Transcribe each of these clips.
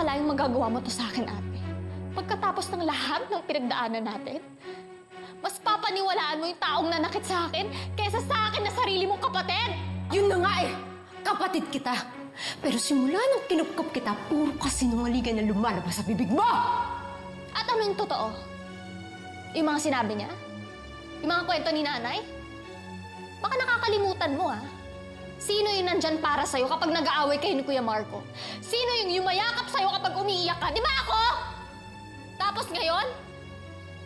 akalaing magagawa mo to sa akin, ate? Pagkatapos ng lahat ng pinagdaanan natin, mas papaniwalaan mo yung taong nanakit sa akin kaysa sa akin na sarili mong kapatid! Yun na nga eh! Kapatid kita! Pero simula nang kinupkup kita, puro kasinungalingan na lumalabas sa bibig mo! At anong totoo? Yung mga sinabi niya? Yung mga kwento ni nanay? Baka nakakalimutan mo, ha? Sino yung nandyan para sa'yo kapag nag-aaway kayo ni Kuya Marco? Sino yung yumayakap sa'yo kapag umiiyak ka? Di ba ako? Tapos ngayon,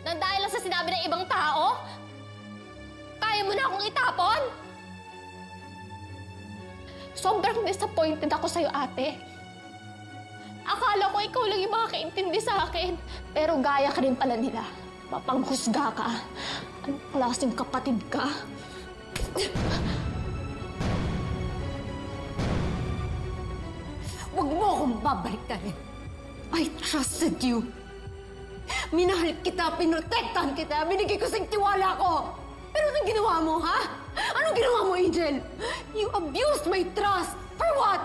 nang dahil lang sa sinabi ng ibang tao, kaya mo na akong itapon? Sobrang disappointed ako sa'yo, ate. Akala ko ikaw lang yung makakaintindi sa akin. Pero gaya ka rin pala nila. Mapanghusga ka. Anong klaseng kapatid ka? Huwag mo akong babaliktarin. I trusted you. Minahal kita, pinotektahan kita, binigay ko sa'yung tiwala ko. Pero anong ginawa mo, ha? Anong ginawa mo, Angel? You abused my trust. For what?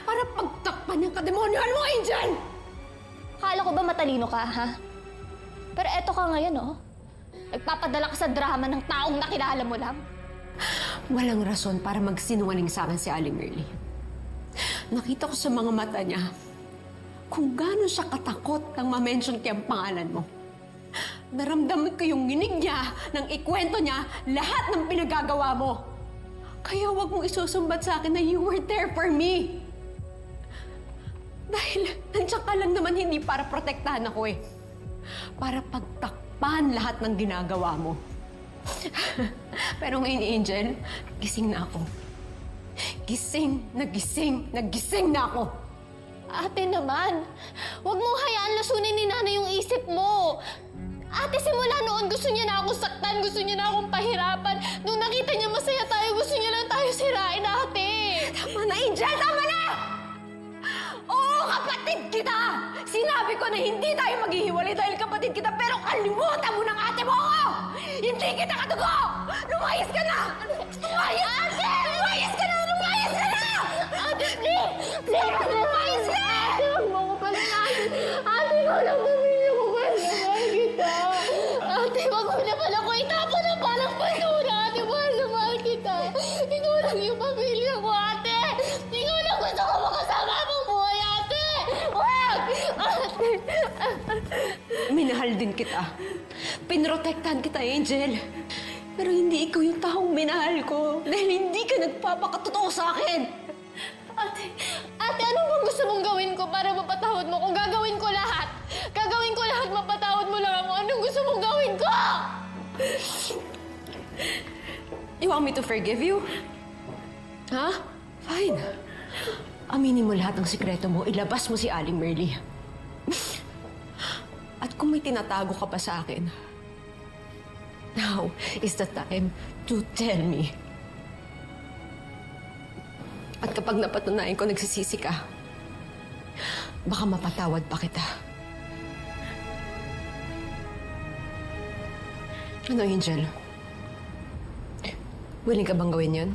Para pagtakpan ng kademonyohan mo, Angel! Akala ko ba matalino ka, ha? Pero eto ka ngayon, oh. Nagpapadala ka sa drama ng taong nakilala mo lang. Walang rason para magsinungaling sa akin si Aling Merly. Nakita ko sa mga mata niya kung gaano siya katakot nang ma-mention kaya ang pangalan mo. Naramdaman ko yung nginig niya nang ikwento niya lahat ng pinagagawa mo. Kaya huwag mong isusumbat sa akin na you were there for me. Dahil nandiyan ka lang naman hindi para protektahan ako eh. Para pagtakpan lahat ng ginagawa mo. Pero ngayon, Angel, gising na ako. Gising na ako. Ate naman, huwag mong hayaan lasunin ni Nanay yung isip mo. Ate, simula noon gusto niya na akong saktan, gusto niya na akong pahirapan. Nung nakita niya masaya tayo, gusto niya lang tayo sirain, ate. Tama na, Angel! Tama na! Oo, kapatid kita! Sinabi ko na hindi tayo maghihiwalay dahil kapatid kita, pero kalimutan mo ng ate mo ako! Hindi kita katugo! Lumayas ka na! Lumayas! Ate! Lumayas ka na! Lumayas ka na! Ate, please! Please, Lumayas ka! ate, huwag mo ko palayasin. Ate, ikaw lang pamilya ko mahal kita. Ate, wag mo na pala ko itapon ng parang basura. Ate, mahal na mahal kita. Ikaw lang yung pamilya ko, ate. Ikaw lang gusto ko makasama mong buhay, ate. Wag! Ate. Minahal din kita. Pinrotektahan kita, Angel. Pero hindi ikaw yung taong minahal ko dahil hindi ka nagpapakatotoo sa akin. Ate, ano bang gusto mong gawin ko para mapatawad mo? Kung gagawin ko lahat mapatawad mo lang ako. Anong gusto mong gawin ko? You want me to forgive you? Ha? Fine. Aminin mo lahat ng sikreto mo. Ilabas mo si Aling Merly. At kung may tinatago ka pa sa akin, now is the time to tell me. At kapag napatunayan ko nagsisisi ka, baka mapatawad pa kita. Ano, Angel? Willing ka bang gawin yun?